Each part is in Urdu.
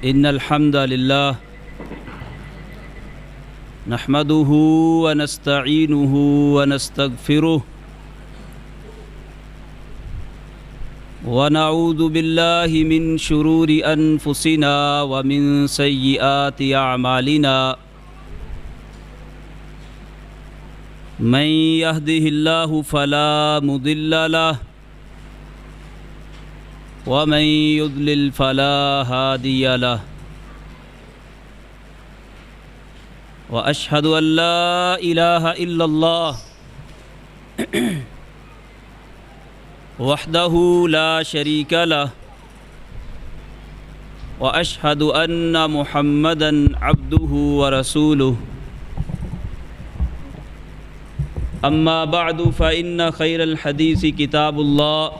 إن الحمد لله نحمده ونستعينه ونستغفره ونعوذ بالله من شرور أنفسنا ومن سيئات أعمالنا من يهده الله فلا مضل له ومن يضلل فلا هادي له وأشهد أن لا إله إلا الله وحده لا شريك له وأشهد أن محمدًا عبده ورسوله أما بعد فإن خير الحديث كتاب الله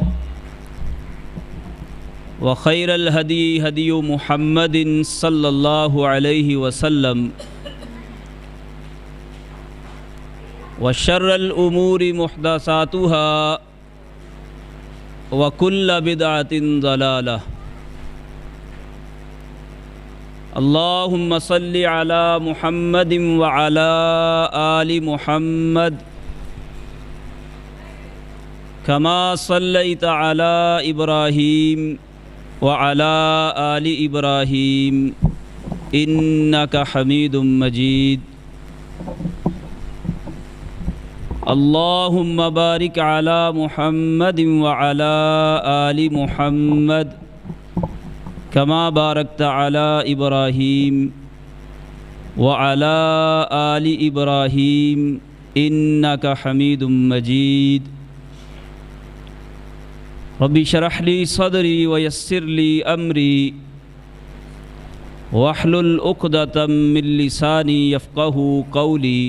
وخير الهدي هدي محمد صلى الله عليه وسلم وشر الأمور محدثاتها وكل بدعة ضلالة اللهم صل على محمد وعلى آل محمد كما صليت على إبراهيم وعلى آل إبراهيم إنك حميد مجيد اللهم بارك على محمد وعلى آل محمد كما باركت على إبراهيم وعلى آل إبراهيم إنك حميد مجيد رب اشرح لي صدري ويسر لي أمري واحلل عقدة من لساني يفقهوا قولي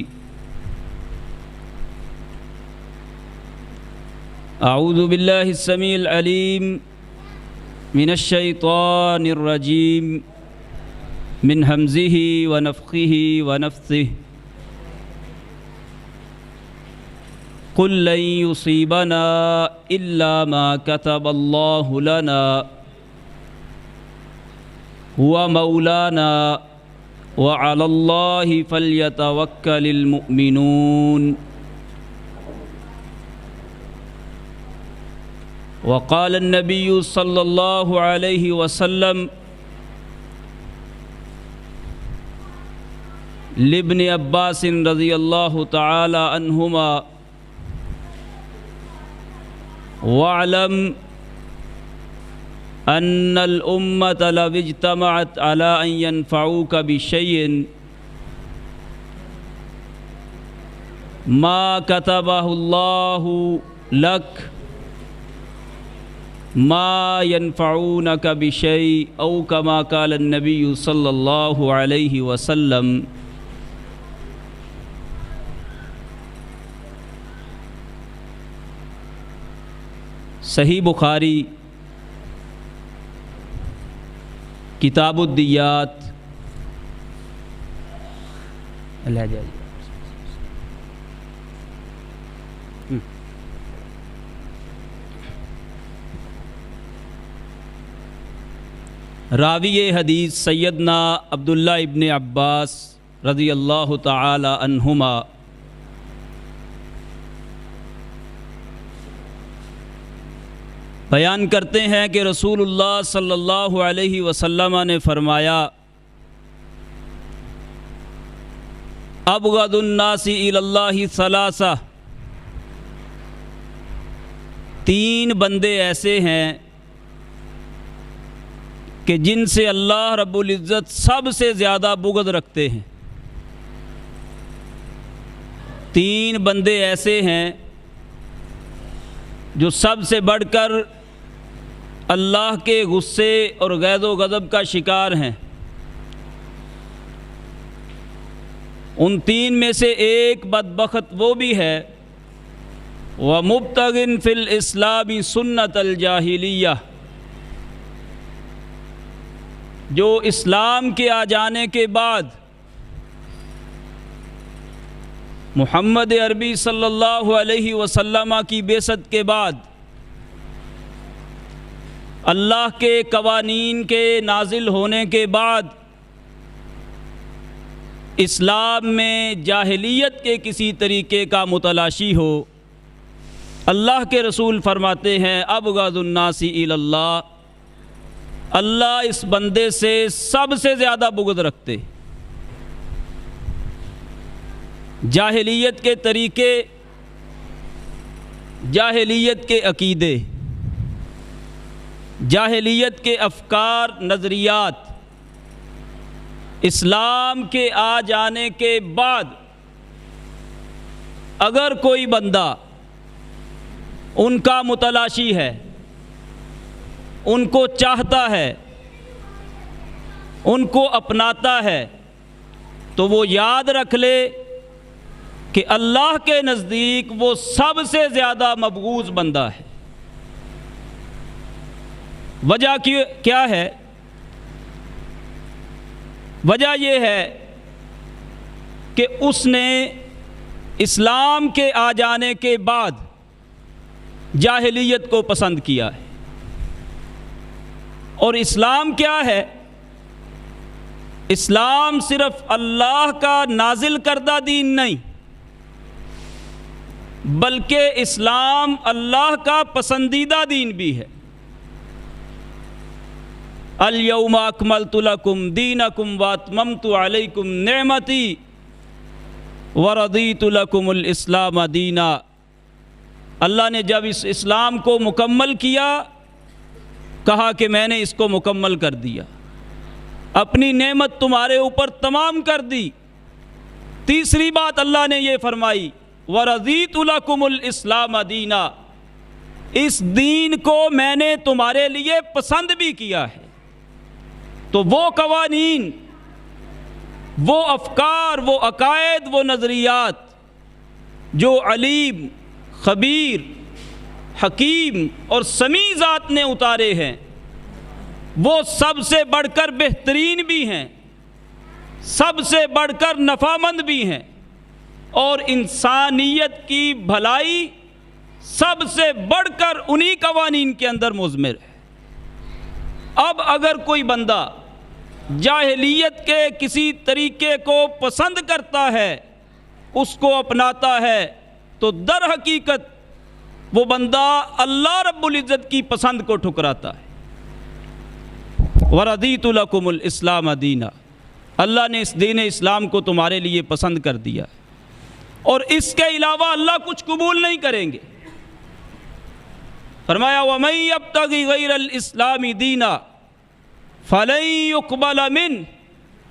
أعوذ بالله السميع العليم من الشيطان الرجيم من همزه ونفخه ونفثه قل لن يصيبنا إلا ما كتب الله لنا هو مولانا وعلى الله فليتوكل المؤمنون وقال النبي صلى الله عليه وسلم لابن عباس رضي الله تعالى عنهما واعلم أن الأمة لو اجتمعت على أن ينفعوك بشيء ما كتبه الله لك ما ينفعونك بشيء أو كما قال النبي صلى الله عليه وسلم صحیح بخاری کتاب الدیات راوی حدیث سیدنا عبداللہ ابن عباس رضی اللہ تعالی عنہما بیان کرتے ہیں کہ رسول اللہ صلی اللہ علیہ وسلم نے فرمایا ابغض الناس الی اللہ ثلاثہ، تین بندے ایسے ہیں کہ جن سے اللہ رب العزت سب سے زیادہ بغض رکھتے ہیں۔ تین بندے ایسے ہیں جو سب سے بڑھ کر اللہ کے غصے اور غیظ و غضب کا شکار ہیں۔ ان تین میں سے ایک بدبخت وہ بھی ہے وَمُبْتَغٍ فِي الْإِسْلَامِ سُنَّةَ الْجَاهِلِيَّةِ، جو اسلام کے آ جانے کے بعد محمد عربی صلی اللہ علیہ وسلم کی بعثت کے بعد اللہ کے قوانین کے نازل ہونے کے بعد اسلام میں جاہلیت کے کسی طریقے کا متلاشی ہو، اللہ کے رسول فرماتے ہیں ابغض الناس الی اللہ، اللہ اس بندے سے سب سے زیادہ بغض رکھتے۔ جاہلیت کے طریقے، جاہلیت کے عقیدے، جاہلیت کے افکار، نظریات اسلام کے آ جانے کے بعد اگر کوئی بندہ ان کا متلاشی ہے، ان کو چاہتا ہے، ان کو اپناتا ہے، تو وہ یاد رکھ لے کہ اللہ کے نزدیک وہ سب سے زیادہ مبغوض بندہ ہے۔ وجہ کیا ہے؟ وجہ یہ ہے کہ اس نے اسلام کے آ جانے کے بعد جاہلیت کو پسند کیا ہے۔ اور اسلام کیا ہے؟ اسلام صرف اللہ کا نازل کردہ دین نہیں، بلکہ اسلام اللہ کا پسندیدہ دین بھی ہے۔ الیوم اکملت لکم دینکم واتممت علیکم نعمتی ورضیت لکم الاسلام دینا۔ اللہ نے جب اس اسلام کو مکمل کیا، کہا کہ میں نے اس کو مکمل کر دیا، اپنی نعمت تمہارے اوپر تمام کر دی۔ تیسری بات اللہ نے یہ فرمائی وَرَضِيتُ لَكُمُ الْإِسْلَامَ دِينًا، اس دین کو میں نے تمہارے لیے پسند بھی کیا ہے۔ تو وہ قوانین، وہ افکار، وہ عقائد، وہ نظریات جو علیم، خبیر، حکیم اور سمیع ذات نے اتارے ہیں، وہ سب سے بڑھ کر بہترین بھی ہیں، سب سے بڑھ کر نفعمند بھی ہیں، اور انسانیت کی بھلائی سب سے بڑھ کر انہی قوانین کے اندر مضمر ہے۔ اب اگر کوئی بندہ جاہلیت کے کسی طریقے کو پسند کرتا ہے، اس کو اپناتا ہے، تو در حقیقت وہ بندہ اللہ رب العزت کی پسند کو ٹھکراتا ہے۔ وَرَضِيتُ لَكُمُ الْإِسْلَامَ دِينًا، اللہ نے اس دین اسلام کو تمہارے لیے پسند کر دیا، اور اس کے علاوہ اللہ کچھ قبول نہیں کریں گے۔ فرمایا وَمَن يَبْتَغِ غَيْرَ الْإِسْلَامِ دِينًا فَلَن يُقْبَلَ مِنْهُ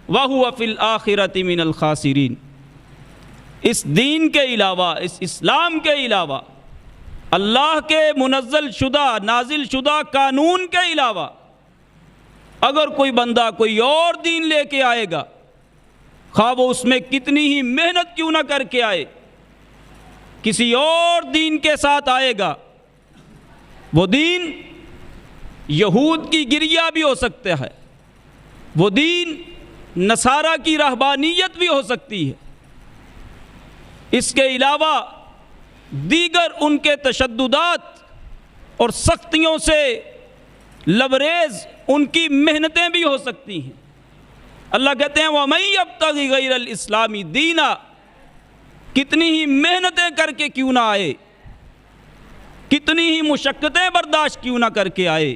وَهُوَ فِي الْآخِرَةِ مِنَ الْخَاسِرِينَ، اس دین کے علاوہ، اس اسلام کے علاوہ، اللہ کے منزل شدہ، نازل شدہ قانون کے علاوہ اگر کوئی بندہ کوئی اور دین لے کے آئے گا، خواہ وہ اس میں کتنی ہی محنت کیوں نہ کر کے آئے، کسی اور دین کے ساتھ آئے گا، وہ دین یہود کی گریہ بھی ہو سکتا ہے، وہ دین نصارہ کی رہبانیت بھی ہو سکتی ہے، اس کے علاوہ دیگر ان کے تشددات اور سختیوں سے لبریز ان کی محنتیں بھی ہو سکتی ہیں۔ اللہ کہتے ہیں وَمَن يَبْتَغِ غَيْرَ الْإِسْلَامِ دِينًا، کتنی ہی محنتیں کر کے کیوں نہ آئے، کتنی ہی مشقتیں برداشت کیوں نہ کر کے آئے،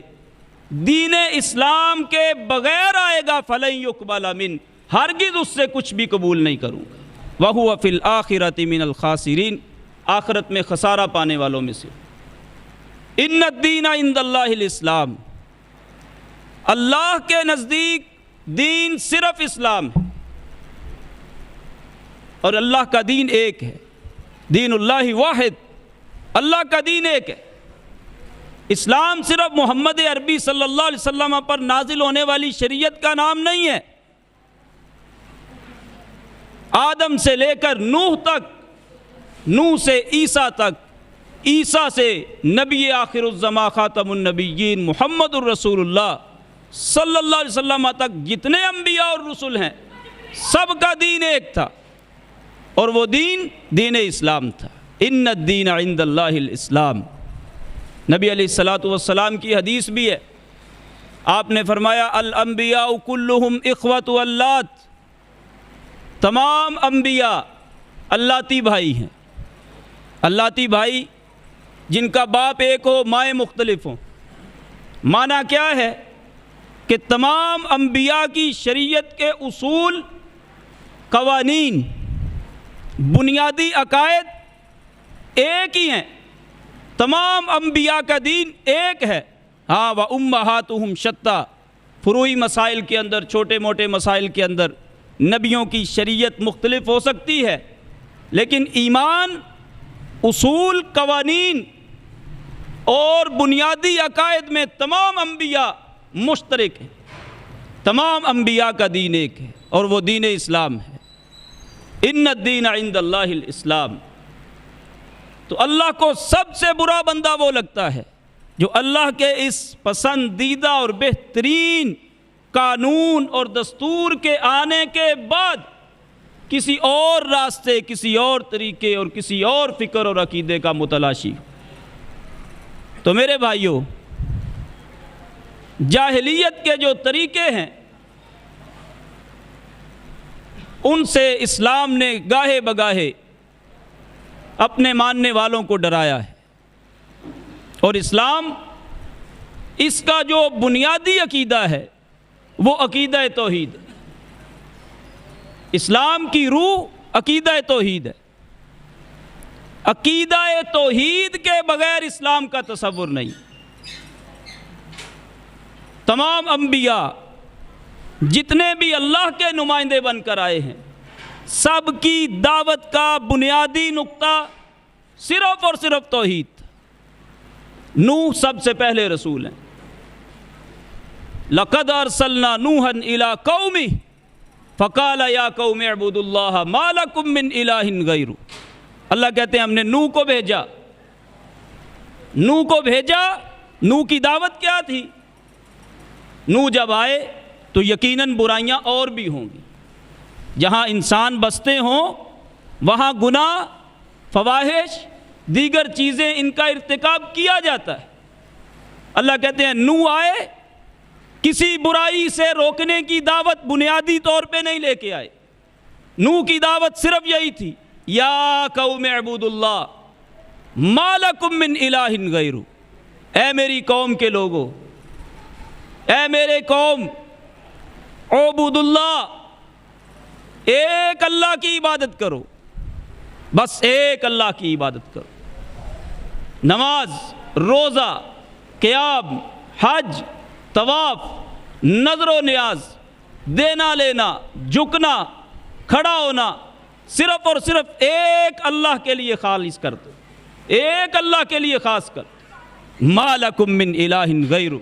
دین اسلام کے بغیر آئے گا فَلَن يُقْبَلَ مِنْهُ، ہرگز اس سے کچھ بھی قبول نہیں کروں گا، وَهُوَ فِي الْآخِرَةِ مِنَ الْخَاسِرِينَ، آخرت میں خسارہ پانے والوں میں سے۔ اِنَّ الدِّينَ عِندَ اللَّهِ الْإِسْلَامِ، اللہ کے نزدیک دین صرف اسلام ہے، اور اللہ کا دین ایک ہے، دین اللہ واحد، اللہ کا دین ایک ہے۔ اسلام صرف محمد عربی صلی اللہ علیہ وسلم پر نازل ہونے والی شریعت کا نام نہیں ہے، آدم سے لے کر نوح تک، نوح سے عیسیٰ تک، عیسیٰ سے نبی آخر الزمان خاتم النبیین محمد الرسول اللہ صلی اللہ علیہ وسلم تک جتنے انبیاء اور رسول ہیں، سب کا دین ایک تھا، اور وہ دین دین اسلام تھا۔ ان الدین عند اللہ الاسلام، نبی علیہ الصلوۃ والسلام کی حدیث بھی ہے آپ نے فرمایا الانبیاء کلہم اخوۃ اللات، تمام انبیاء اللاتی بھائی ہیں۔ اللاتی بھائی جن کا باپ ایک ہو مائیں مختلف ہوں۔ معنی کیا ہے کہ تمام انبیاء کی شریعت کے اصول، قوانین، بنیادی عقائد ایک ہی ہیں۔ تمام انبیاء کا دین ایک ہے۔ ہاں وَأُمَّهَاتُهُمْ شَتَّىٰ، فروعی مسائل کے اندر، چھوٹے موٹے مسائل کے اندر نبیوں کی شریعت مختلف ہو سکتی ہے، لیکن ایمان، اصول، قوانین اور بنیادی عقائد میں تمام انبیاء مشترک ہیں۔ تمام انبیاء کا دین ایک ہے اور وہ دین اسلام ہے۔ ان الدین عند اللہ الاسلام۔ تو اللہ کو سب سے برا بندہ وہ لگتا ہے جو اللہ کے اس پسندیدہ اور بہترین قانون اور دستور کے آنے کے بعد کسی اور راستے، کسی اور طریقے اور کسی اور فکر اور عقیدے کا متلاشی ہو۔ تو میرے بھائیوں، جاہلیت کے جو طریقے ہیں ان سے اسلام نے گاہے بگاہے اپنے ماننے والوں کو ڈرایا ہے، اور اسلام اس کا جو بنیادی عقیدہ ہے وہ عقیدہ توحید ہے۔ اسلام کی روح عقیدہ توحید ہے۔ عقیدہ توحید کے بغیر اسلام کا تصور نہیں۔ تمام انبیاء جتنے بھی اللہ کے نمائندے بن کر آئے ہیں، سب کی دعوت کا بنیادی نقطہ صرف اور صرف توحید۔ نوح سب سے پہلے رسول ہیں۔ لَقَدْ أَرْسَلْنَا نُوحًا إِلَىٰ قَوْمِهِ فَقَالَ يَا قَوْمِ اعْبُدُوا اللَّهَ مَا لَكُم مِّنْ إِلَٰهٍ غَيْرُهُ۔ اللہ کہتے ہیں ہم نے نوح کو بھیجا۔ نوح کو بھیجا، نوح کی دعوت کیا تھی؟ نوح جب آئے تو یقیناً برائیاں اور بھی ہوں گی۔ جہاں انسان بستے ہوں وہاں گناہ، فواحش، دیگر چیزیں ان کا ارتکاب کیا جاتا ہے۔ اللہ کہتے ہیں نوح آئے، کسی برائی سے روکنے کی دعوت بنیادی طور پہ نہیں لے کے آئے۔ نوح کی دعوت صرف یہی تھی، یا قوم اعبدوا اللہ ما لکم من الہ غیرہ۔ اے میری قوم کے لوگوں، اے میرے قوم، اعبدوا اللہ، ایک اللہ کی عبادت کرو، بس ایک اللہ کی عبادت کرو۔ نماز، روزہ، قیام، حج، طواف، نذر و نیاز، دینا لینا، جھکنا، کھڑا ہونا، صرف اور صرف ایک اللہ کے لیے خالص کر دو، ایک اللہ کے لیے خاص کر دو۔ ما لکم من الہ غیرہ،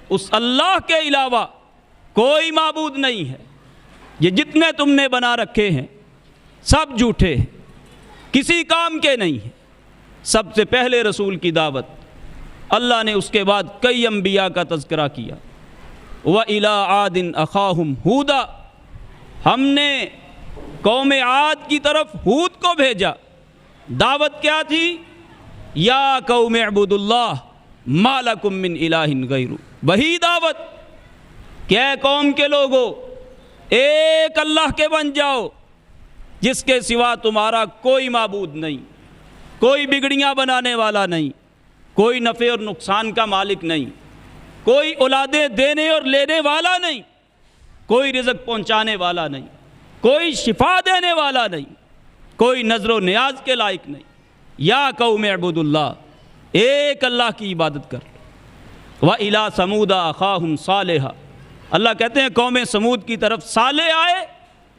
اس اللہ کے علاوہ کوئی معبود نہیں ہے۔ یہ جتنے تم نے بنا رکھے ہیں سب جھوٹے ہیں، کسی کام کے نہیں ہیں۔ سب سے پہلے رسول کی دعوت، اللہ نے اس کے بعد کئی انبیاء کا تذکرہ کیا۔ وَإِلَىٰ عَادٍ أَخَاهُمْ هُودًا، ہم نے قوم عاد کی طرف ہود کو بھیجا۔ دعوت کیا تھی؟ یا قوم اعبدوا اللہ ما لکم من الہ غیرہ۔ وہی دعوت کہ اے قوم کے لوگوں، ایک اللہ کے بن جاؤ جس کے سوا تمہارا کوئی معبود نہیں، کوئی بگڑیاں بنانے والا نہیں، کوئی نفع اور نقصان کا مالک نہیں، کوئی اولادیں دینے اور لینے والا نہیں، کوئی رزق پہنچانے والا نہیں، کوئی شفا دینے والا نہیں، کوئی نذر و نیاز کے لائق نہیں۔ یا قوم اعبدوا اللہ، ایک اللہ کی عبادت کر۔ وَإِلَىٰ ثَمُودَ أَخَاهُمْ صَالِحًا، اللہ کہتے ہیں قوم سمود کی طرف صالح آئے،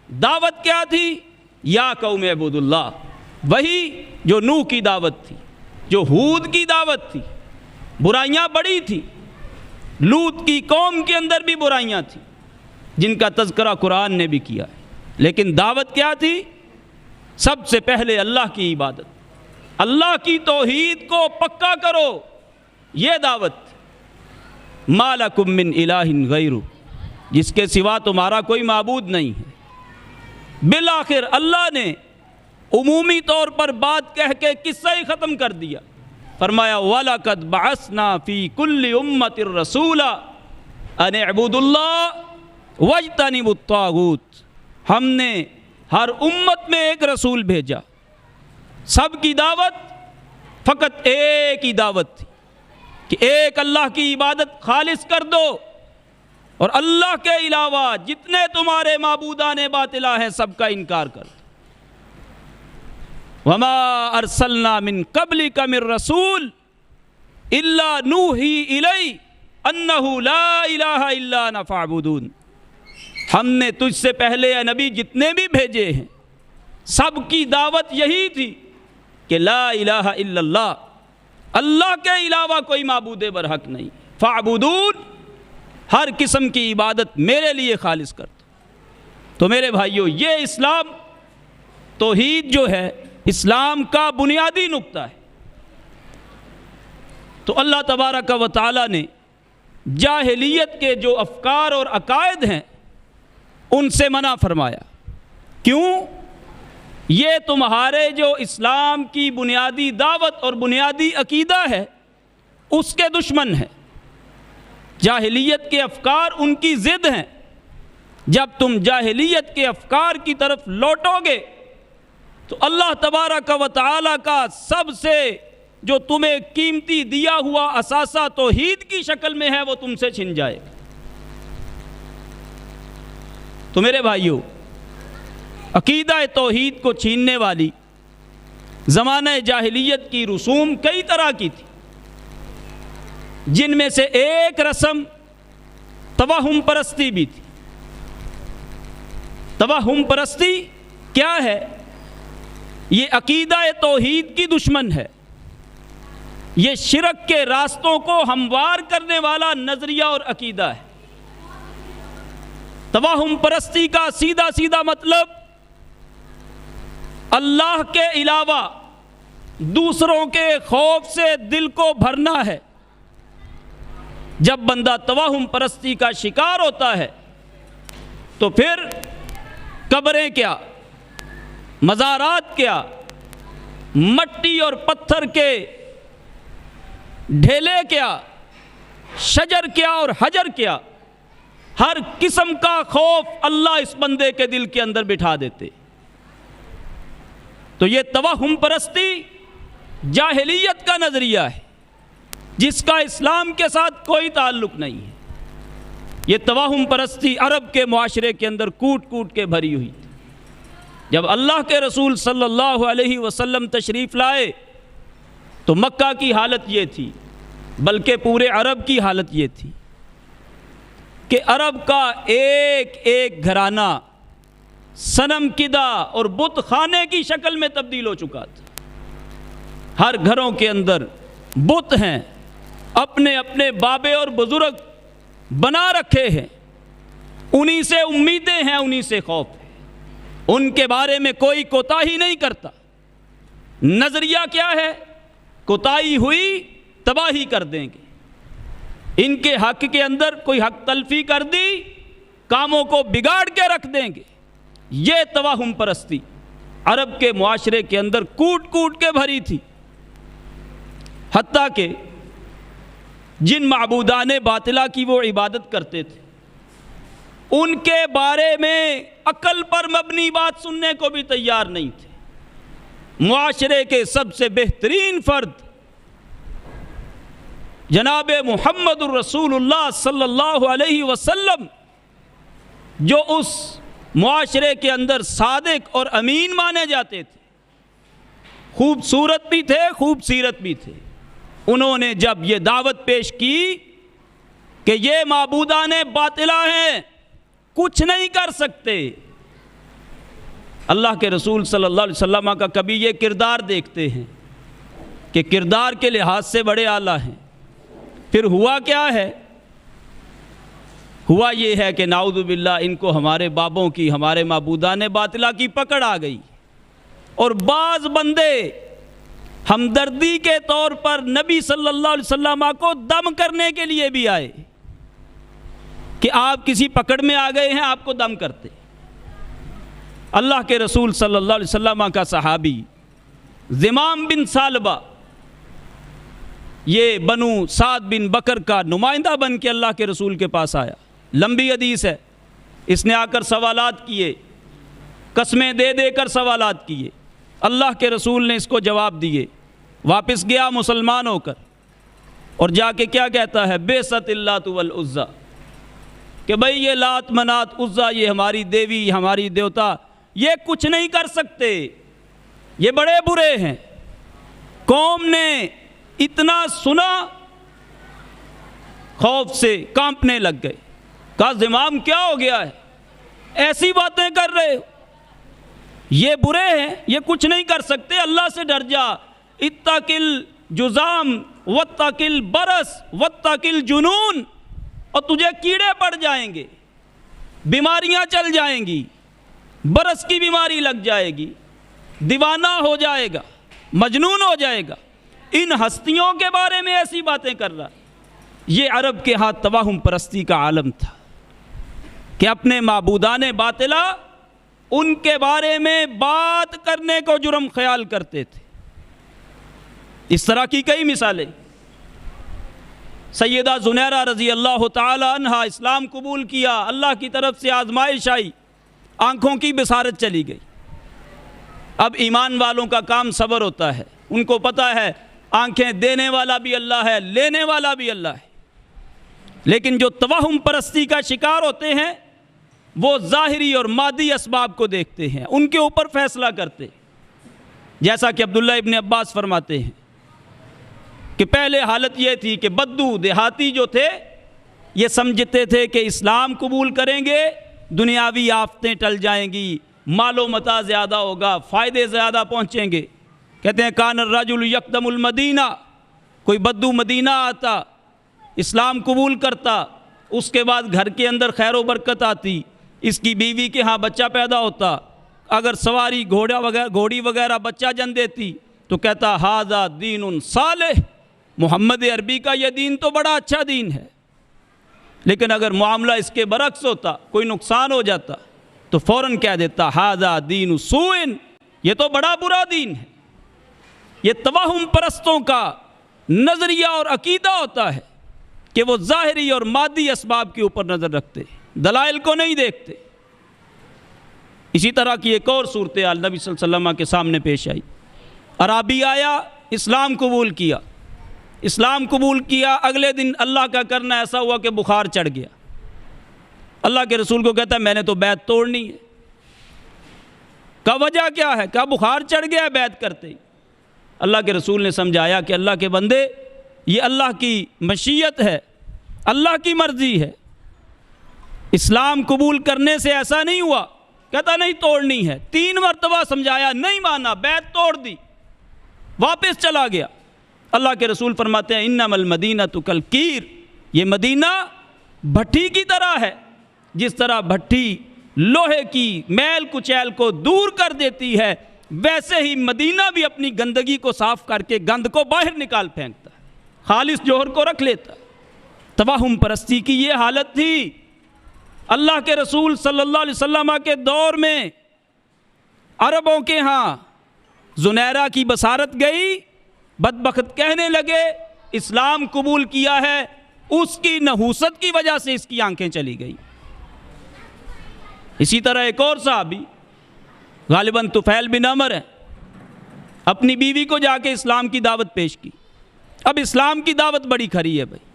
دعوت کیا تھی؟ یا قوم اعبدوا اللہ، وہی جو نوح کی دعوت تھی، جو ہود کی دعوت تھی۔ برائیاں بڑی تھیں، لوط کی قوم کے اندر بھی برائیاں تھیں جن کا تذکرہ قرآن نے بھی کیا ہے، لیکن دعوت کیا تھی؟ سب سے پہلے اللہ کی عبادت، اللہ کی توحید کو پکا کرو، یہ دعوت۔ ما لکم من الہ غیرہ، جس کے سوا تمہارا کوئی معبود نہیں ہے۔ بالآخر اللہ نے عمومی طور پر بات کہہ کے قصہ ہی ختم کر دیا۔ فرمایا وَلَقَدْ بَعَثْنَا فِي كُلِّ أُمَّةٍ رَسُولًا ان اعبدوا اللہ واجتنبوا الطاغوت۔ ہم نے ہر امت میں ایک رسول بھیجا، سب کی دعوت فقط ایک ہی دعوت تھی کہ ایک اللہ کی عبادت خالص کر دو، اور اللہ کے علاوہ جتنے تمہارے معبودان باطلہ ہیں سب کا انکار کر دو۔ وما ارسلنا من قبلک من رسول الا نوحی الی انہ لا الہ الا انا فاعبدون۔ ہم نے تجھ سے پہلے اے نبی جتنے بھی بھیجے ہیں سب کی دعوت یہی تھی کہ لا الہ الا اللہ، اللہ کے علاوہ کوئی معبود برحق نہیں، فاعبدون، ہر قسم کی عبادت میرے لیے خالص کر دو۔ تو میرے بھائیو، یہ اسلام، توحید جو ہے اسلام کا بنیادی نقطہ ہے۔ تو اللہ تبارک و تعالی نے جاہلیت کے جو افکار اور عقائد ہیں ان سے منع فرمایا۔ کیوں؟ یہ تمہارے جو اسلام کی بنیادی دعوت اور بنیادی عقیدہ ہے اس کے دشمن ہیں۔ جاہلیت کے افکار ان کی ضد ہیں۔ جب تم جاہلیت کے افکار کی طرف لوٹو گے تو اللہ تبارک و تعالی کا سب سے جو تمہیں قیمتی دیا ہوا اثاثہ توحید کی شکل میں ہے وہ تم سے چھن جائے گا۔ تو میرے بھائیو، عقیدہ توحید کو چھیننے والی زمانہ جاہلیت کی رسوم کئی طرح کی تھی، جن میں سے ایک رسم توہم پرستی بھی تھی۔ توہم پرستی کیا ہے؟ یہ عقیدہ توحید کی دشمن ہے، یہ شرک کے راستوں کو ہموار کرنے والا نظریہ اور عقیدہ ہے۔ توہم پرستی کا سیدھا سیدھا مطلب اللہ کے علاوہ دوسروں کے خوف سے دل کو بھرنا ہے۔ جب بندہ توہم پرستی کا شکار ہوتا ہے تو پھر قبریں کیا، مزارات کیا، مٹی اور پتھر کے ڈھیلے کیا، شجر کیا اور حجر کیا، ہر قسم کا خوف اللہ اس بندے کے دل کے اندر بٹھا دیتے۔ تو یہ توہم پرستی جاہلیت کا نظریہ ہے جس کا اسلام کے ساتھ کوئی تعلق نہیں ہے۔ یہ توہم پرستی عرب کے معاشرے کے اندر کوٹ کوٹ کے بھری ہوئی تھی۔ جب اللہ کے رسول صلی اللہ علیہ وسلم تشریف لائے تو مکہ کی حالت یہ تھی، بلکہ پورے عرب کی حالت یہ تھی کہ عرب کا ایک ایک گھرانہ صنم کدہ اور بت خانے کی شکل میں تبدیل ہو چکا تھا۔ ہر گھروں کے اندر بت ہیں، اپنے اپنے بابے اور بزرگ بنا رکھے ہیں، انہی سے امیدیں ہیں، انہی سے خوف ہے، ان کے بارے میں کوئی کوتاہی نہیں کرتا۔ نظریہ کیا ہے؟ کوتاہی ہوئی تباہی کر دیں گے، ان کے حق کے اندر کوئی حق تلفی کر دی کاموں کو بگاڑ کے رکھ دیں گے۔ یہ توہم پرستی عرب کے معاشرے کے اندر کوٹ کوٹ کے بھری تھی، حتیٰ کہ جن معبودان باطلہ کی وہ عبادت کرتے تھے ان کے بارے میں عقل پر مبنی بات سننے کو بھی تیار نہیں تھے۔ معاشرے کے سب سے بہترین فرد جناب محمد الرسول اللہ صلی اللہ علیہ وسلم، جو اس معاشرے کے اندر صادق اور امین مانے جاتے تھے، خوبصورت بھی تھے، خوب سیرت بھی تھے، انہوں نے جب یہ دعوت پیش کی کہ یہ معبودان باطلہ ہیں، کچھ نہیں کر سکتے، اللہ کے رسول صلی اللہ علیہ وسلم کا کبھی یہ کردار دیکھتے ہیں کہ کردار کے لحاظ سے بڑے اعلیٰ ہیں، پھر ہوا کیا ہے؟ ہوا یہ ہے کہ نعوذ باللہ ان کو ہمارے بابوں کی، ہمارے معبودان باطلہ کی پکڑ آ گئی، اور بعض بندے ہمدردی کے طور پر نبی صلی اللہ علیہ وسلم کو دم کرنے کے لیے بھی آئے کہ آپ کسی پکڑ میں آ گئے ہیں، آپ کو دم کرتے۔ اللہ کے رسول صلی اللہ علیہ وسلم کا صحابی زمام بن ثعلبہ، یہ بنو سعد بن بکر کا نمائندہ بن کے اللہ کے رسول کے پاس آیا. لمبی حدیث ہے. اس نے آ کر سوالات کیے, قسمیں دے دے کر سوالات کیے. اللہ کے رسول نے اس کو جواب دیے. واپس گیا مسلمان ہو کر, اور جا کے کیا کہتا ہے, بیست اللات والعزیٰ, کہ بھئی یہ لات منات عزیٰ یہ ہماری دیوی ہماری دیوتا یہ کچھ نہیں کر سکتے, یہ بڑے برے ہیں. قوم نے اتنا سنا خوف سے کانپنے لگ گئے. کہا زمام کیا ہو گیا ہے, ایسی باتیں کر رہے ہو, یہ برے ہیں یہ کچھ نہیں کر سکتے, اللہ سے ڈر جا. اتقل جزام واتقل برس واتقل جنون, اور تجھے کیڑے پڑ جائیں گے, بیماریاں چل جائیں گی, برس کی بیماری لگ جائے گی, دیوانہ ہو جائے گا, مجنون ہو جائے گا. ان ہستیوں کے بارے میں ایسی باتیں کر رہا. یہ عرب کے ہاں توہم پرستی کا عالم تھا کہ اپنے معبودان باطلہ ان کے بارے میں بات کرنے کو جرم خیال کرتے تھے. اس طرح کی کئی مثالیں. سیدہ زنیرہ رضی اللہ تعالی عنہ اسلام قبول کیا, اللہ کی طرف سے آزمائش آئی, آنکھوں کی بصارت چلی گئی. اب ایمان والوں کا کام صبر ہوتا ہے, ان کو پتہ ہے آنکھیں دینے والا بھی اللہ ہے, لینے والا بھی اللہ ہے. لیکن جو توہم پرستی کا شکار ہوتے ہیں وہ ظاہری اور مادی اسباب کو دیکھتے ہیں, ان کے اوپر فیصلہ کرتے. جیسا کہ عبداللہ ابن عباس فرماتے ہیں کہ پہلے حالت یہ تھی کہ بدو دیہاتی جو تھے یہ سمجھتے تھے کہ اسلام قبول کریں گے دنیاوی آفتیں ٹل جائیں گی, مال و متاع زیادہ ہوگا, فائدے زیادہ پہنچیں گے. کہتے ہیں کان الرجل یقدم المدینہ, کوئی بدو مدینہ آتا اسلام قبول کرتا, اس کے بعد گھر کے اندر خیر و برکت آتی, اس کی بیوی کے ہاں بچہ پیدا ہوتا, اگر سواری گھوڑی وغیرہ بچہ جن دیتی تو کہتا ھذا دین صالح, محمد عربی کا یہ دین تو بڑا اچھا دین ہے. لیکن اگر معاملہ اس کے برعکس ہوتا, کوئی نقصان ہو جاتا تو فوراً کہہ دیتا ھذا دین سوء, یہ تو بڑا برا دین ہے. یہ توہم پرستوں کا نظریہ اور عقیدہ ہوتا ہے کہ وہ ظاہری اور مادی اسباب کے اوپر نظر رکھتے, دلائل کو نہیں دیکھتے. اسی طرح کی ایک اور صورتحال نبی صلی اللہ علیہ وسلم کے سامنے پیش آئی. عرابی آیا, اسلام قبول کیا. اسلام قبول کیا, اگلے دن اللہ کا کرنا ایسا ہوا کہ بخار چڑھ گیا. اللہ کے رسول کو کہتا ہے میں نے تو بیعت توڑنی ہے. کہا وجہ کیا ہے؟ کہا بخار چڑھ گیا ہے بیعت کرتے ہی. اللہ کے رسول نے سمجھایا کہ اللہ کے بندے یہ اللہ کی مشیت ہے, اللہ کی مرضی ہے. اسلام قبول کرنے سے ایسا نہیں ہوا. کہتا نہیں توڑنی ہے. 3 مرتبہ سمجھایا, نہیں مانا, بیعت توڑ دی, واپس چلا گیا. اللہ کے رسول فرماتے ہیں انما المدینۃ کالکیر, یہ مدینہ بھٹی کی طرح ہے. جس طرح بھٹی لوہے کی میل کچیل کو دور کر دیتی ہے, ویسے ہی مدینہ بھی اپنی گندگی کو صاف کر کے گند کو باہر نکال پھینکتا ہے, خالص جوہر کو رکھ لیتا ہے. توہم پرستی کی یہ حالت تھی. اللہ کے رسول صلی اللہ علیہ وسلم کے دور میں عربوں کے ہاں زنیرہ کی بصارت گئی, بدبخت کہنے لگے اسلام قبول کیا ہے, اس کی نحوست کی وجہ سے اس کی آنکھیں چلی گئی. اسی طرح ایک اور صحابی غالباً طفیل بن عمر ہے, اپنی بیوی کو جا کے اسلام کی دعوت پیش کی. اب اسلام کی دعوت بڑی کھری ہے بھائی.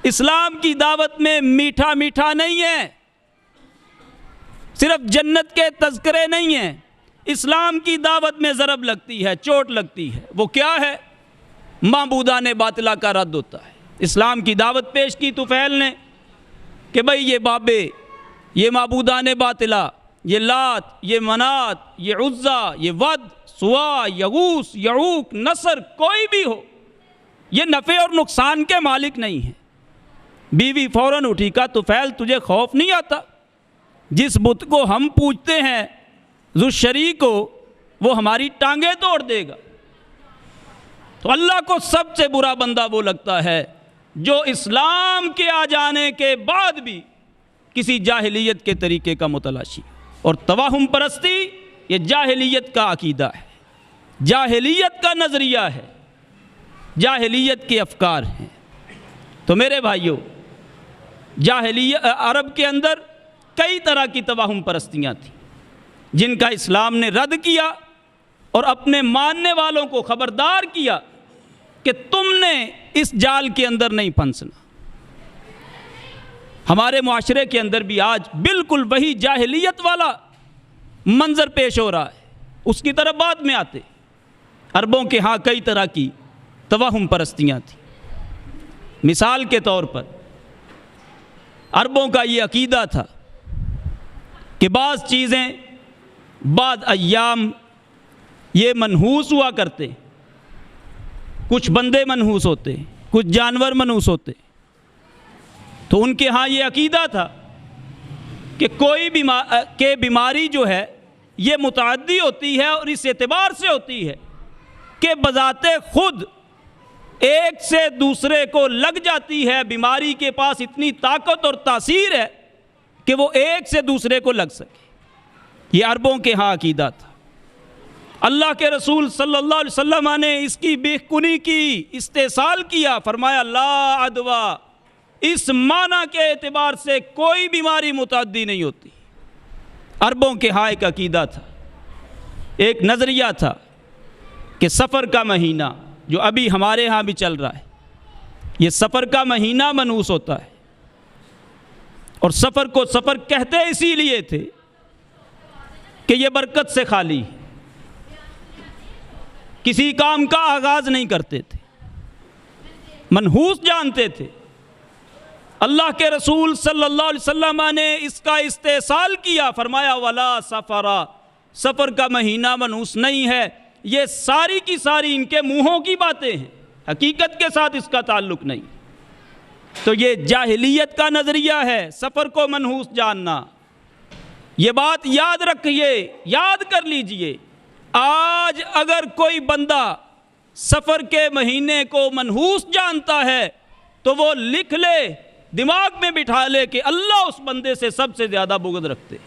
اسلام کی دعوت میں میٹھا میٹھا نہیں ہے, صرف جنت کے تذکرے نہیں ہیں. اسلام کی دعوت میں ضرب لگتی ہے, چوٹ لگتی ہے. وہ کیا ہے؟ معبودان باطلہ کا رد ہوتا ہے. اسلام کی دعوت پیش کی طفیل نے کہ بھئی یہ بابے, یہ معبودان باطلہ, یہ لات, یہ منات, یہ عزیٰ, یہ ود, سوا, یغوث, یعوق, نصر, کوئی بھی ہو, یہ نفع اور نقصان کے مالک نہیں ہیں. بیوی فوراً اٹھی, کہا طفیل تجھے خوف نہیں آتا؟ جس بت کو ہم پوجتے ہیں ذو شریک کو, وہ ہماری ٹانگیں توڑ دے گا. تو اللہ کو سب سے برا بندہ وہ لگتا ہے جو اسلام کے آ جانے کے بعد بھی کسی جاہلیت کے طریقے کا متلاشی. اور توہم پرستی یہ جاہلیت کا عقیدہ ہے, جاہلیت کا نظریہ ہے. جاہلیت کے افکار ہیں۔ تو میرے بھائیوں، عرب کے اندر کئی طرح کی توہم پرستیاں تھیں جن کا اسلام نے رد کیا اور اپنے ماننے والوں کو خبردار کیا کہ تم نے اس جال کے اندر نہیں پھنسنا۔ ہمارے معاشرے کے اندر بھی آج بالکل وہی جاہلیت والا منظر پیش ہو رہا ہے، اس کی طرف بعد میں آتے۔ عربوں کے ہاں کئی طرح کی توہم پرستیاں تھیں۔ مثال کے طور پر عربوں کا یہ عقیدہ تھا کہ بعض چیزیں بعض ایام یہ منحوس ہوا کرتے، کچھ بندے منحوس ہوتے، کچھ جانور منحوس ہوتے۔ تو ان کے ہاں یہ عقیدہ تھا کہ کوئی بیماری جو ہے یہ متعدی ہوتی ہے، اور اس اعتبار سے ہوتی ہے کہ بذات خود ایک سے دوسرے کو لگ جاتی ہے۔ بیماری کے پاس اتنی طاقت اور تاثیر ہے کہ وہ ایک سے دوسرے کو لگ سکے۔ یہ عربوں کے ہاں عقیدہ تھا۔ اللہ کے رسول صلی اللہ علیہ وسلم نے اس کی بے کنی کی، استحصال کیا، فرمایا لا عدویٰ، اس معنی کے اعتبار سے کوئی بیماری متعدی نہیں ہوتی۔ عربوں کے ہاں ایک عقیدہ تھا، ایک نظریہ تھا کہ سفر کا مہینہ جو ابھی ہمارے ہاں بھی چل رہا ہے، یہ سفر کا مہینہ منحوس ہوتا ہے۔ اور سفر کو سفر کہتے اسی لیے تھے کہ یہ برکت سے خالی ہے، کسی کام کا آغاز نہیں کرتے تھے، منحوس جانتے تھے۔ اللہ کے رسول صلی اللہ علیہ وسلم نے اس کا استحصال کیا، فرمایا ولا سفرا، سفر کا مہینہ منحوس نہیں ہے۔ یہ ساری کی ساری ان کے منہوں کی باتیں ہیں، حقیقت کے ساتھ اس کا تعلق نہیں۔ تو یہ جاہلیت کا نظریہ ہے، سفر کو منحوس جاننا۔ یہ بات یاد رکھیے، یاد کر لیجئے، آج اگر کوئی بندہ سفر کے مہینے کو منحوس جانتا ہے تو وہ لکھ لے، دماغ میں بٹھا لے کہ اللہ اس بندے سے سب سے زیادہ بغض رکھتے۔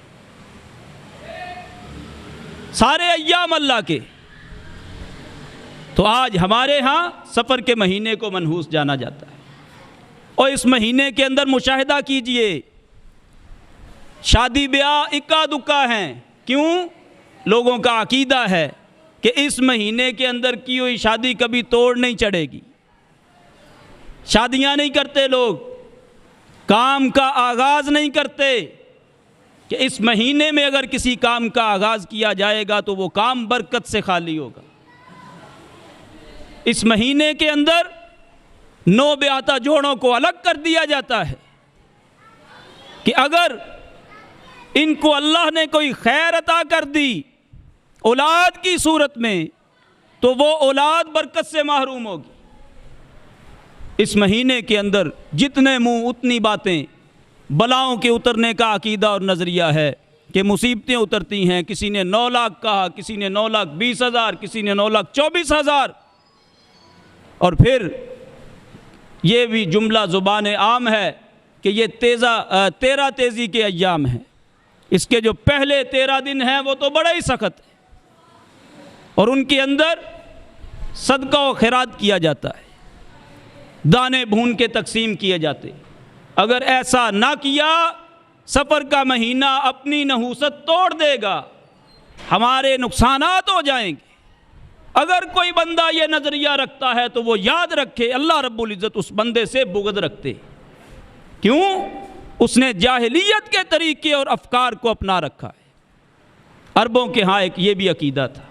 سارے ایام اللہ کے۔ تو آج ہمارے ہاں سفر کے مہینے کو منحوس جانا جاتا ہے، اور اس مہینے کے اندر مشاہدہ کیجئے، شادی بیاہ اکا دکا ہیں۔ کیوں؟ لوگوں کا عقیدہ ہے کہ اس مہینے کے اندر کی ہوئی شادی کبھی توڑ نہیں چڑھے گی، شادیاں نہیں کرتے لوگ، کام کا آغاز نہیں کرتے کہ اس مہینے میں اگر کسی کام کا آغاز کیا جائے گا تو وہ کام برکت سے خالی ہوگا۔ اس مہینے کے اندر نو بیاہتا جوڑوں کو الگ کر دیا جاتا ہے کہ اگر ان کو اللہ نے کوئی خیر عطا کر دی اولاد کی صورت میں تو وہ اولاد برکت سے محروم ہوگی۔ اس مہینے کے اندر جتنے منہ اتنی باتیں، بلاؤں کے اترنے کا عقیدہ اور نظریہ ہے کہ مصیبتیں اترتی ہیں۔ کسی نے 9 لاکھ کہا، کسی نے 9,20,000، کسی نے 9,24,000، اور پھر یہ بھی جملہ زبان عام ہے کہ یہ 13 تیزی کے ایام ہیں، اس کے جو پہلے 13 دن ہیں وہ تو بڑا ہی سخت ہے، اور ان کے اندر صدقہ و خیرات کیا جاتا ہے، دانے بھون کے تقسیم کیے جاتے۔ اگر ایسا نہ کیا، سفر کا مہینہ اپنی نحوست توڑ دے گا، ہمارے نقصانات ہو جائیں گے۔ اگر کوئی بندہ یہ نظریہ رکھتا ہے تو وہ یاد رکھے اللہ رب العزت اس بندے سے بغض رکھتے۔ کیوں؟ اس نے جاہلیت کے طریقے اور افکار کو اپنا رکھا ہے۔ عربوں کے ہاں ایک یہ بھی عقیدہ تھا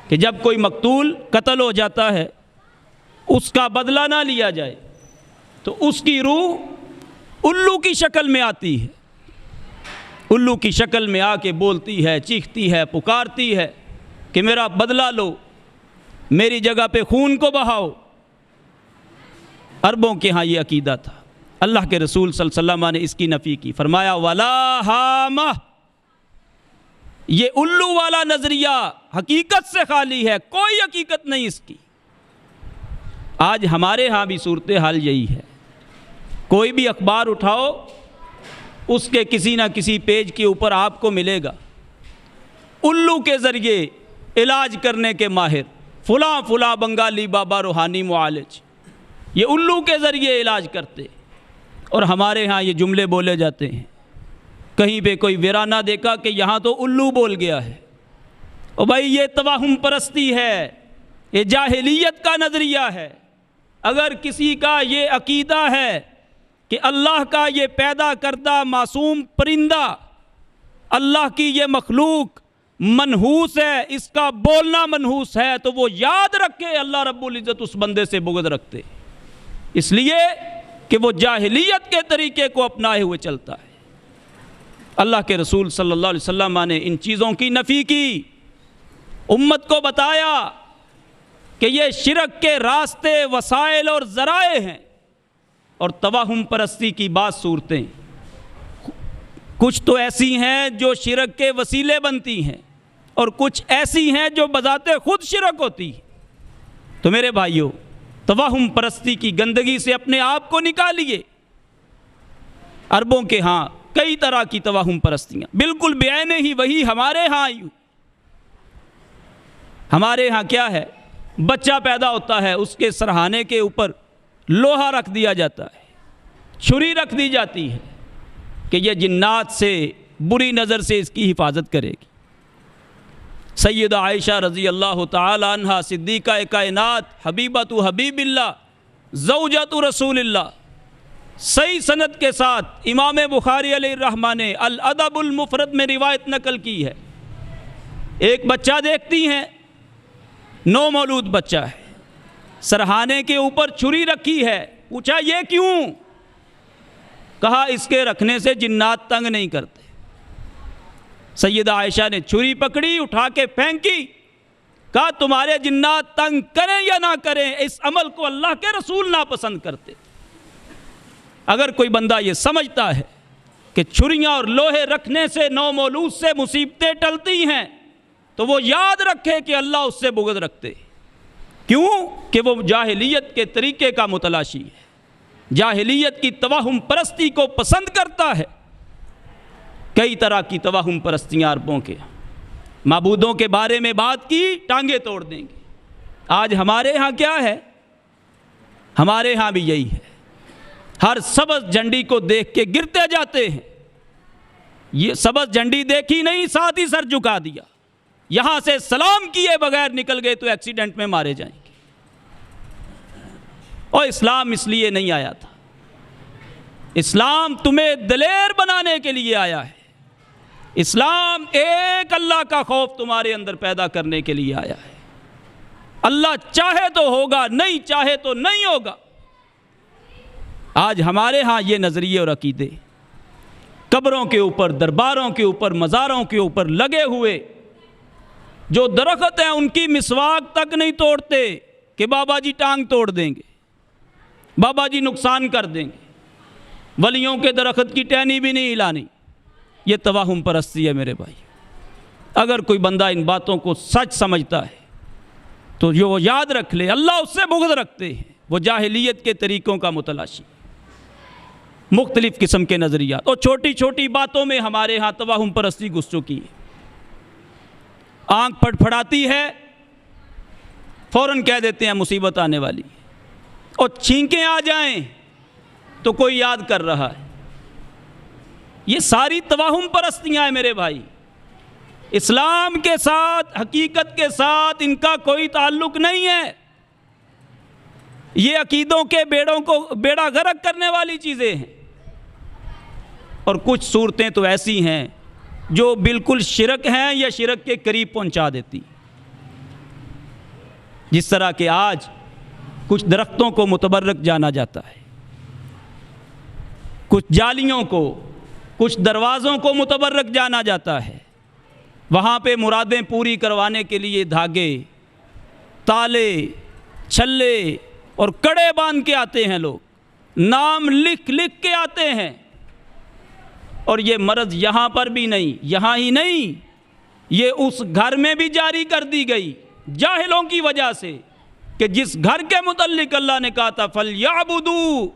کہ جب کوئی مقتول قتل ہو جاتا ہے، اس کا بدلہ نہ لیا جائے تو اس کی روح الو کی شکل میں آتی ہے، الو کی شکل میں آ کے بولتی ہے، چیختی ہے، پکارتی ہے کہ میرا بدلہ لو، میری جگہ پہ خون کو بہاؤ۔ عربوں کے ہاں یہ عقیدہ تھا۔ اللہ کے رسول صلی اللہ علیہ وسلم نے اس کی نفی کی، فرمایا ولا ہامہ، یہ الو والا نظریہ حقیقت سے خالی ہے، کوئی حقیقت نہیں اس کی۔ آج ہمارے ہاں بھی صورتحال یہی ہے، کوئی بھی اخبار اٹھاؤ، اس کے کسی نہ کسی پیج کے اوپر آپ کو ملے گا الو کے ذریعے علاج کرنے کے ماہر، فلاں فلاں بنگالی بابا روحانی معالج، یہ الو کے ذریعے علاج کرتے، اور ہمارے ہاں یہ جملے بولے جاتے ہیں، کہیں پہ کوئی ویرانہ دیکھا کہ یہاں تو الو بول گیا ہے۔ او بھائی یہ توہم پرستی ہے، یہ جاہلیت کا نظریہ ہے۔ اگر کسی کا یہ عقیدہ ہے کہ اللہ کا یہ پیدا کردہ معصوم پرندہ، اللہ کی یہ مخلوق منحوس ہے، اس کا بولنا منحوس ہے، تو وہ یاد رکھے اللہ رب العزت اس بندے سے بغض رکھتے، اس لیے کہ وہ جاہلیت کے طریقے کو اپنائے ہوئے چلتا ہے۔ اللہ کے رسول صلی اللہ علیہ وسلم نے ان چیزوں کی نفی کی، امت کو بتایا کہ یہ شرک کے راستے، وسائل اور ذرائع ہیں، اور توہم پرستی کی بعض صورتیں کچھ تو ایسی ہیں جو شرک کے وسیلے بنتی ہیں، اور کچھ ایسی ہیں جو بذات خود شرک ہوتی ہیں۔ تو میرے بھائیوں، توہم پرستی کی گندگی سے اپنے آپ کو نکالیے۔ عربوں کے ہاں کئی طرح کی توہم پرستیاں، بالکل بعین ہی وہی ہمارے ہاں آئی۔ ہمارے ہاں کیا ہے، بچہ پیدا ہوتا ہے، اس کے سرہانے کے اوپر لوہا رکھ دیا جاتا ہے، چھری رکھ دی جاتی ہے کہ یہ جنات سے، بری نظر سے اس کی حفاظت کرے گی۔ سیدہ عائشہ رضی اللہ تعالی عنہا، صدیقہ کائنات، حبیبۃ حبیب اللہ، زوجۃ رسول اللہ، صحیح سند کے ساتھ امام بخاری علیہ الرحمہ نے الادب المفرد میں روایت نقل کی ہے۔ ایک بچہ دیکھتی ہیں، نو مولود بچہ ہے، سرہانے کے اوپر چھری رکھی ہے، پوچھا یہ کیوں؟ کہا اس کے رکھنے سے جنات تنگ نہیں کرتے۔ سیدہ عائشہ نے چھری پکڑی، اٹھا کے پھینکی، کہا تمہارے جنات تنگ کریں یا نہ کریں، اس عمل کو اللہ کے رسول ناپسند کرتے۔ اگر کوئی بندہ یہ سمجھتا ہے کہ چھریاں اور لوہے رکھنے سے نو مولود سے مصیبتیں ٹلتی ہیں، تو وہ یاد رکھے کہ اللہ اس سے بغض رکھتے۔ کیوں؟ کہ وہ جاہلیت کے طریقے کا متلاشی ہے، جاہلیت کی توہم پرستی کو پسند کرتا ہے۔ کئی طرح کی توہم پرستیاں عربوں کے، معبودوں کے بارے میں بات کی، ٹانگیں توڑ دیں گے۔ آج ہمارے ہاں کیا ہے؟ ہمارے ہاں بھی یہی ہے، ہر سبز جھنڈی کو دیکھ کے گرتے جاتے ہیں۔ یہ سبز جھنڈی دیکھی نہیں، ساتھ ہی سر جھکا دیا، یہاں سے سلام کیے بغیر نکل گئے تو ایکسیڈنٹ میں مارے جائیں گے۔ اور اسلام اس لیے نہیں آیا تھا، اسلام تمہیں دلیر بنانے کے لیے آیا ہے، اسلام ایک اللہ کا خوف تمہارے اندر پیدا کرنے کے لیے آیا ہے۔ اللہ چاہے تو ہوگا، نہیں چاہے تو نہیں ہوگا۔ آج ہمارے ہاں یہ نظریے اور عقیدے قبروں کے اوپر، درباروں کے اوپر، مزاروں کے اوپر لگے ہوئے جو درخت ہیں ان کی مسواک تک نہیں توڑتے کہ بابا جی ٹانگ توڑ دیں گے، بابا جی نقصان کر دیں گے، ولیوں کے درخت کی ٹہنی بھی نہیں ہلانی۔ یہ توہم پرستی ہے میرے بھائی۔ اگر کوئی بندہ ان باتوں کو سچ سمجھتا ہے تو جو وہ یاد رکھ لے اللہ اس سے بغض رکھتے ہیں، وہ جاہلیت کے طریقوں کا متلاشی، مختلف قسم کے نظریات، اور چھوٹی چھوٹی باتوں میں ہمارے ہاں توہم پرستی گھس چکی ہے۔ آنکھ پھٹ پھڑاتی ہے، فوراً کہہ دیتے ہیں مصیبت آنے والی، اور چھینکیں آ جائیں تو کوئی یاد کر رہا ہے۔ یہ ساری توہم پرستیاں ہیں میرے بھائی، اسلام کے ساتھ، حقیقت کے ساتھ ان کا کوئی تعلق نہیں ہے۔ یہ عقیدوں کے بیڑوں کو بیڑا غرق کرنے والی چیزیں ہیں، اور کچھ صورتیں تو ایسی ہیں جو بالکل شرک ہیں یا شرک کے قریب پہنچا دیتی، جس طرح کہ آج کچھ درختوں کو متبرک جانا جاتا ہے، کچھ جالیوں کو، کچھ دروازوں کو متبرک جانا جاتا ہے۔ وہاں پہ مرادیں پوری کروانے کے لیے دھاگے، تالے، چھلے اور کڑے باندھ کے آتے ہیں لوگ، نام لکھ لکھ کے آتے ہیں۔ اور یہ مرض یہاں پر بھی نہیں، یہاں ہی نہیں، یہ اس گھر میں بھی جاری کر دی گئی جاہلوں کی وجہ سے، کہ جس گھر کے متعلق اللہ نے کہا تھا فَلْيَعْبُدُوا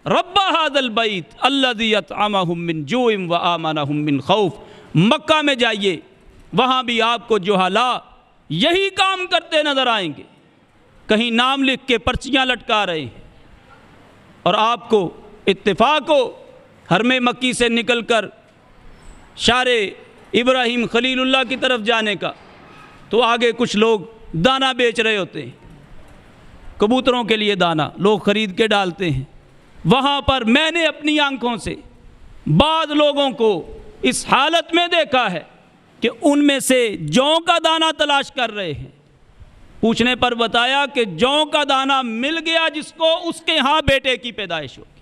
رَبَّ هَذَا الْبَيْتِ الَّذِي يَطْعَمَهُم مِّن جُوعٍ وَآمَنَهُم مِّن خَوْفٍ۔ مکہ میں جائیے، وہاں بھی آپ کو جہالا یہی کام کرتے نظر آئیں گے۔ کہیں نام لکھ کے پرچیاں لٹکا رہے ہیں، اور آپ کو اتفاق ہو حرم مکی سے نکل کر شار ابراہیم خلیل اللہ کی طرف جانے کا، تو آگے کچھ لوگ دانہ بیچ رہے ہوتے ہیں، کبوتروں کے لیے دانہ لوگ خرید کے ڈالتے ہیں۔ وہاں پر میں نے اپنی آنکھوں سے بعض لوگوں کو اس حالت میں دیکھا ہے کہ ان میں سے جوں کا دانہ تلاش کر رہے ہیں۔ پوچھنے پر بتایا کہ جوں کا دانہ مل گیا جس کو، اس کے ہاں بیٹے کی پیدائش ہوگی،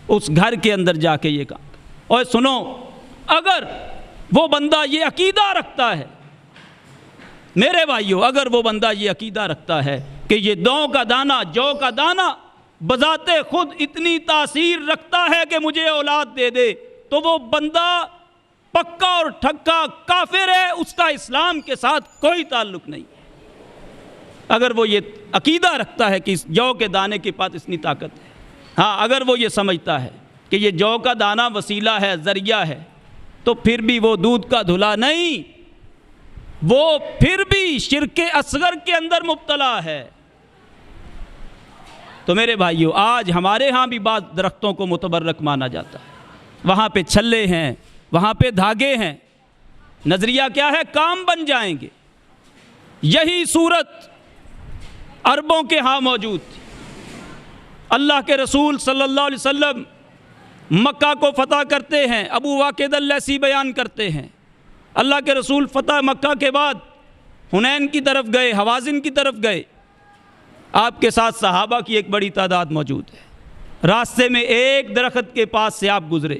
اس گھر کے اندر جا کے یہ کام۔ اور سنو، اگر وہ بندہ یہ عقیدہ رکھتا ہے، میرے بھائیو، اگر وہ بندہ یہ عقیدہ رکھتا ہے کہ یہ دوں کا دانہ، جو کا دانہ بذات خود اتنی تاثیر رکھتا ہے کہ مجھے اولاد دے دے، تو وہ بندہ پکا اور ٹھکا کافر ہے، اس کا اسلام کے ساتھ کوئی تعلق نہیں۔ اگر وہ یہ عقیدہ رکھتا ہے کہ اس جو کے دانے کے پاس اتنی طاقت ہے، ہاں اگر وہ یہ سمجھتا ہے کہ یہ جو کا دانہ وسیلہ ہے، ذریعہ ہے، تو پھر بھی وہ دودھ کا دھلا نہیں، وہ پھر بھی شرک اصغر کے اندر مبتلا ہے۔ تو میرے بھائیو، آج ہمارے ہاں بھی بعض درختوں کو متبرک مانا جاتا ہے، وہاں پہ چھلے ہیں، وہاں پہ دھاگے ہیں، نظریہ کیا ہے؟ کام بن جائیں گے۔ یہی صورت عربوں کے ہاں موجود تھی۔ اللہ کے رسول صلی اللہ علیہ وسلم مکہ کو فتح کرتے ہیں، ابو واقد اللیثی بیان کرتے ہیں، اللہ کے رسول فتح مکہ کے بعد حنین کی طرف گئے، حوازن کی طرف گئے، آپ کے ساتھ صحابہ کی ایک بڑی تعداد موجود ہے۔ راستے میں ایک درخت کے پاس سے آپ گزرے،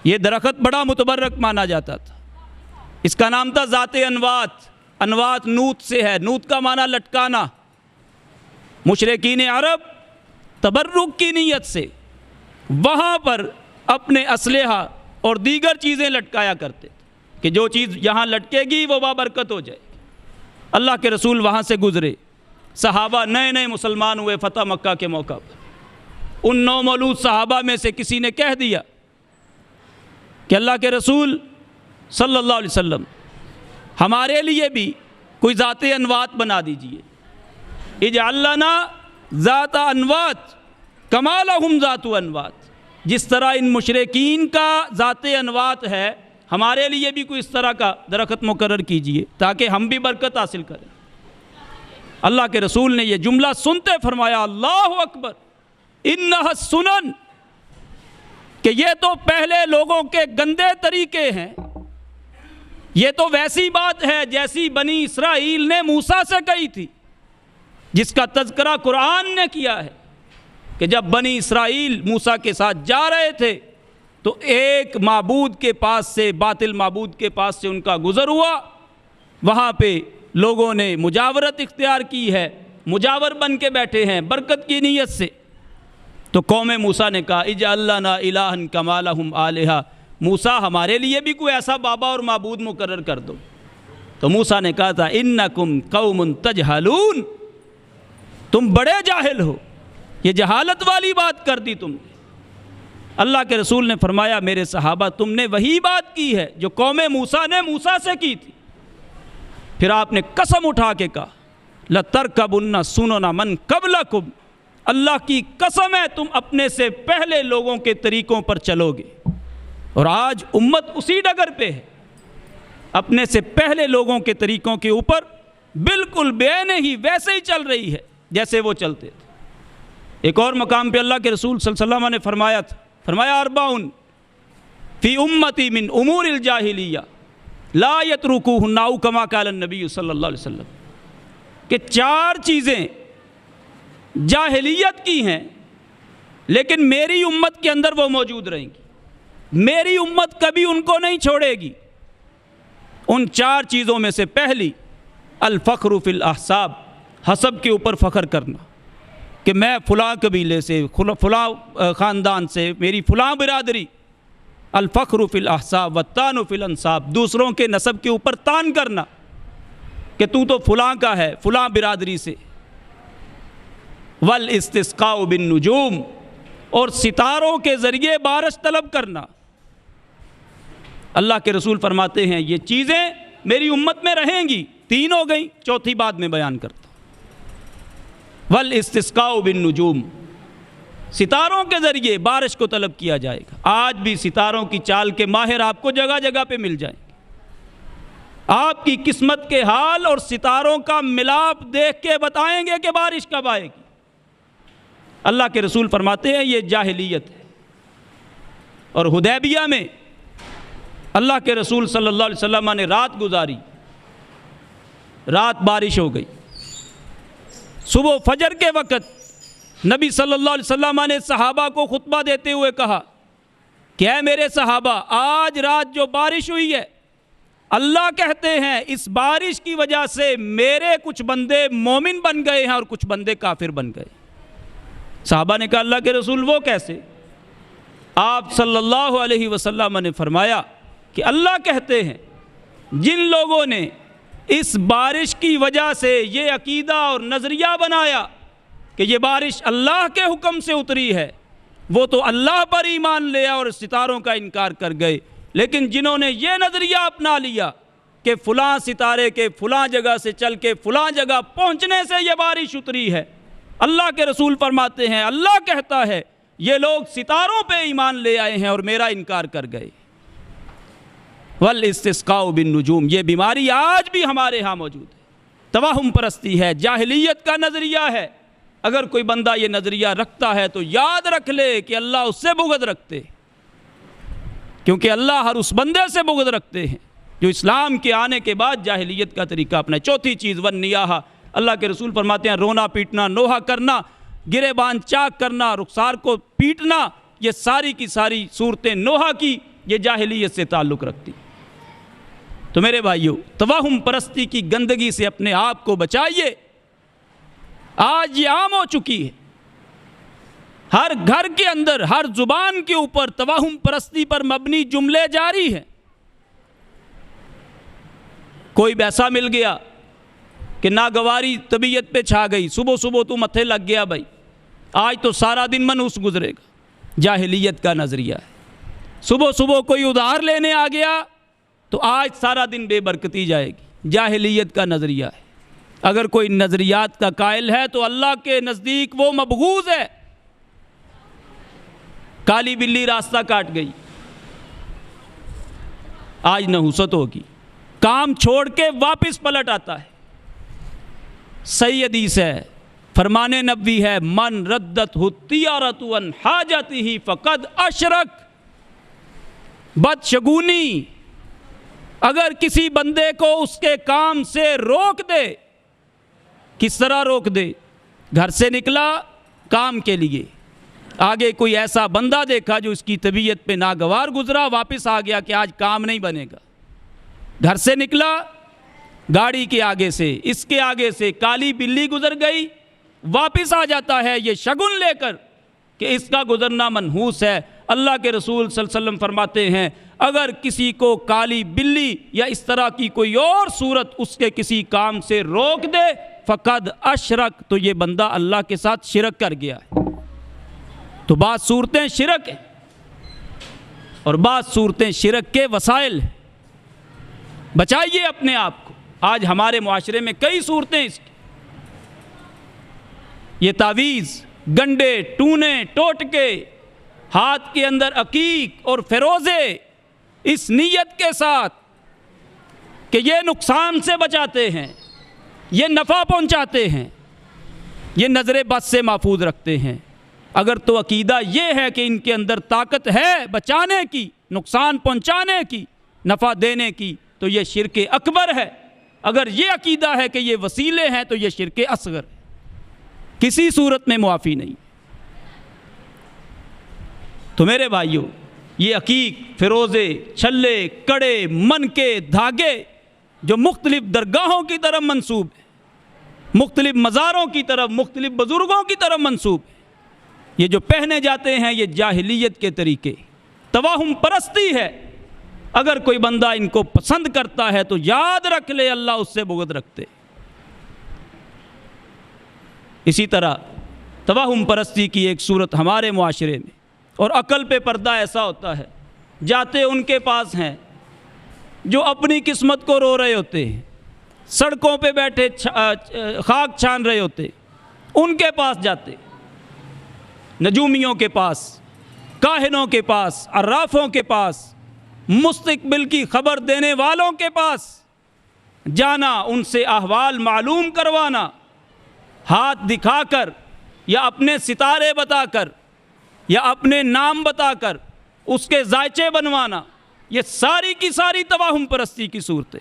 یہ درخت بڑا متبرک مانا جاتا تھا، اس کا نام تھا ذات انوات۔ انوات نوت سے ہے، نوت کا معنی لٹکانا۔ مشرکین عرب تبرک کی نیت سے وہاں پر اپنے اسلحہ اور دیگر چیزیں لٹکایا کرتے تھے کہ جو چیز یہاں لٹکے گی وہ بابرکت ہو جائے گی۔ اللہ کے رسول وہاں سے گزرے، صحابہ نئے نئے مسلمان ہوئے فتح مکہ کے موقع پر۔ ان نومولود صحابہ میں سے کسی نے کہہ دیا کہ اللہ کے رسول صلی اللہ علیہ وسلم ہمارے لیے بھی کوئی ذات انوات بنا دیجئے، اجعل لنا ذات انوات کما لہم ذات انوات۔ جس طرح ان مشرکین کا ذات انوات ہے، ہمارے لیے بھی کوئی اس طرح کا درخت مقرر کیجئے تاکہ ہم بھی برکت حاصل کریں۔ اللہ کے رسول نے یہ جملہ سنتے فرمایا، اللہ اکبر، انہا السنن، کہ یہ تو پہلے لوگوں کے گندے طریقے ہیں، یہ تو ویسی بات ہے جیسی بنی اسرائیل نے موسیٰ سے کہی تھی، جس کا تذکرہ قرآن نے کیا ہے کہ جب بنی اسرائیل موسیٰ کے ساتھ جا رہے تھے تو ایک معبود کے پاس سے، باطل معبود کے پاس سے ان کا گزر ہوا، وہاں پہ لوگوں نے مجاورت اختیار کی ہے، مجاور بن کے بیٹھے ہیں برکت کی نیت سے۔ تو قوم موسیٰ نے کہا اجعل لنا الہا کما لہم آلہہ، موسیٰ ہمارے لیے بھی کوئی ایسا بابا اور معبود مقرر کر دو۔ تو موسیٰ نے کہا تھا انکم قوم تجہلون، تم بڑے جاہل ہو، یہ جہالت والی بات کر دی تم نے۔ اللہ کے رسول نے فرمایا میرے صحابہ، تم نے وہی بات کی ہے جو قوم موسیٰ نے موسیٰ سے کی تھی۔ پھر آپ نے قسم اٹھا کے کہا لَتَرْكَبُنَّ سُنَنَ مَنْ قَبْلَكُمْ، اللہ کی قسم ہے تم اپنے سے پہلے لوگوں کے طریقوں پر چلو گے۔ اور آج امت اسی ڈگر پہ ہے، اپنے سے پہلے لوگوں کے طریقوں کے اوپر بالکل بے نہیں ویسے ہی چل رہی ہے جیسے وہ چلتے تھے۔ ایک اور مقام پہ اللہ کے رسول صلی اللہ علیہ وسلم نے فرمایا تھا، فرمایا اربعن فی امتی من امور الجاہلیہ لا یترکوہن او کما قال النبی صلی اللہ علیہ وسلم، کہ 4 چیزیں جاہلیت کی ہیں لیکن میری امت کے اندر وہ موجود رہیں گی، میری امت کبھی ان کو نہیں چھوڑے گی۔ ان 4 چیزوں میں سے پہلی الفخر فی الاحساب، حسب کے اوپر فخر کرنا کہ میں فلاں قبیلے سے، فلاں خاندان سے، میری فلاں برادری۔ الفخر فی الاحساب والطعن فی الانساب، دوسروں کے نسب کے اوپر طعن کرنا کہ تو فلاں کا ہے، فلاں برادری سے۔ والاستسقاء بالنجوم، اور ستاروں کے ذریعے بارش طلب کرنا۔ اللہ کے رسول فرماتے ہیں یہ چیزیں میری امت میں رہیں گی 3 ہو گئیں، چوتھی بعد میں بیان کرتا ہوں۔ والاستسقاء بالنجوم، ستاروں کے ذریعے بارش کو طلب کیا جائے گا۔ آج بھی ستاروں کی چال کے ماہر آپ کو جگہ جگہ پہ مل جائیں گے۔ آپ کی قسمت کے حال اور ستاروں کا ملاپ دیکھ کے بتائیں گے کہ بارش کب آئے گی۔ اللہ کے رسول فرماتے ہیں یہ جاہلیت ہے۔ اور حدیبیہ میں اللہ کے رسول صلی اللہ علیہ وسلم نے رات گزاری، رات بارش ہو گئی۔ صبح فجر کے وقت نبی صلی اللہ علیہ وسلم نے صحابہ کو خطبہ دیتے ہوئے کہا کہ اے میرے صحابہ، آج رات جو بارش ہوئی ہے، اللہ کہتے ہیں اس بارش کی وجہ سے میرے کچھ بندے مومن بن گئے ہیں اور کچھ بندے کافر بن گئے۔ صحابہ نے کہا اللہ کے رسول وہ کیسے؟ آپ صلی اللہ علیہ وسلم نے فرمایا کہ اللہ کہتے ہیں جن لوگوں نے اس بارش کی وجہ سے یہ عقیدہ اور نظریہ بنایا کہ یہ بارش اللہ کے حکم سے اتری ہے، وہ تو اللہ پر ایمان لیا اور ستاروں کا انکار کر گئے۔ لیکن جنہوں نے یہ نظریہ اپنا لیا کہ فلاں ستارے کے فلاں جگہ سے چل کے فلاں جگہ پہنچنے سے یہ بارش اتری ہے، اللہ کے رسول فرماتے ہیں اللہ کہتا ہے یہ لوگ ستاروں پہ ایمان لے آئے ہیں اور میرا انکار کر گئے۔ والاستسقاء بالنجوم، یہ بیماری آج بھی ہمارے ہاں موجود ہے۔ توہم پرستی ہے، جاہلیت کا نظریہ ہے۔ اگر کوئی بندہ یہ نظریہ رکھتا ہے تو یاد رکھ لے کہ اللہ اس سے بغض رکھتے، کیونکہ اللہ ہر اس بندے سے بغض رکھتے ہیں جو اسلام کے آنے کے بعد جاہلیت کا طریقہ اپنا۔ چوتھی چیز والنیاحہ، اللہ کے رسول فرماتے ہیں رونا پیٹنا، نوحہ کرنا، گرے بان چاک کرنا، رخسار کو پیٹنا، یہ ساری کی ساری صورتیں نوحہ کی یہ جاہلیت سے تعلق رکھتی۔ تو میرے بھائیو، توہم پرستی کی گندگی سے اپنے آپ کو بچائیے۔ آج یہ عام ہو چکی ہے، ہر گھر کے اندر، ہر زبان کے اوپر توہم پرستی پر مبنی جملے جاری ہیں۔ کوئی پیسہ مل گیا کہ ناگواری طبیعت پہ چھا گئی، صبح صبح تو متھے لگ گیا بھائی، آج تو سارا دن منحوس گزرے گا، جاہلیت کا نظریہ ہے۔ صبح صبح کوئی ادھار لینے آ گیا تو آج سارا دن بے برکتی جائے گی، جاہلیت کا نظریہ ہے۔ اگر کوئی نظریات کا قائل ہے تو اللہ کے نزدیک وہ مبغوض ہے۔ کالی بلی راستہ کاٹ گئی، آج نحوست ہوگی، کام چھوڑ کے واپس پلٹ آتا ہے۔ صحیح حدیث ہے، فرمان نبوی ہے من ردت الطیارۃ عن حاجتہ فقد اشرک۔ بدشگونی اگر کسی بندے کو اس کے کام سے روک دے، کس طرح روک دے؟ گھر سے نکلا کام کے لیے، آگے کوئی ایسا بندہ دیکھا جو اس کی طبیعت پہ ناگوار گزرا، واپس آ گیا کہ آج کام نہیں بنے گا۔ گھر سے نکلا، گاڑی کے آگے سے، اس کے آگے سے کالی بلی گزر گئی، واپس آ جاتا ہے یہ شگن لے کر کہ اس کا گزرنا منحوس ہے۔ اللہ کے رسول صلی اللہ علیہ وسلم فرماتے ہیں اگر کسی کو کالی بلی یا اس طرح کی کوئی اور صورت اس کے کسی کام سے روک دے فقد اشرک، تو یہ بندہ اللہ کے ساتھ شرک کر گیا ہے۔ تو بعض صورتیں شرک ہیں اور بعض صورتیں شرک کے وسائل ہیں۔ بچائیے اپنے آپ کو۔ آج ہمارے معاشرے میں کئی صورتیں اس کی، یہ تعویذ، گنڈے، ٹونے، ٹوٹکے، ہاتھ کے اندر عقیق اور فیروزے، اس نیت کے ساتھ کہ یہ نقصان سے بچاتے ہیں، یہ نفع پہنچاتے ہیں، یہ نظر بد سے محفوظ رکھتے ہیں۔ اگر تو عقیدہ یہ ہے کہ ان کے اندر طاقت ہے بچانے کی، نقصان پہنچانے کی، نفع دینے کی، تو یہ شرک اکبر ہے۔ اگر یہ عقیدہ ہے کہ یہ وسیلے ہیں تو یہ شرک اصغر ہے، کسی صورت میں معافی نہیں۔ تو میرے بھائیوں، یہ عقیق، فیروزے، چھلے، کڑے، منکے، دھاگے جو مختلف درگاہوں کی طرف منسوب ہے، مختلف مزاروں کی طرف، مختلف بزرگوں کی طرف منسوب ہے، یہ جو پہنے جاتے ہیں یہ جاہلیت کے طریقے، توہم پرستی ہے۔ اگر کوئی بندہ ان کو پسند کرتا ہے تو یاد رکھ لے اللہ اس سے بغض رکھتے۔ اسی طرح توہم پرستی کی ایک صورت ہمارے معاشرے میں، اور عقل پہ پردہ ایسا ہوتا ہے، جاتے ان کے پاس ہیں جو اپنی قسمت کو رو رہے ہوتے ہیں، سڑکوں پہ بیٹھے خاک چھان رہے ہوتے، ان کے پاس جاتے، نجومیوں کے پاس، کاہنوں کے پاس، عرافوں کے پاس، مستقبل کی خبر دینے والوں کے پاس جانا، ان سے احوال معلوم کروانا، ہاتھ دکھا کر یا اپنے ستارے بتا کر یا اپنے نام بتا کر اس کے ذائچے بنوانا، یہ ساری کی ساری توہم پرستی کی صورتیں،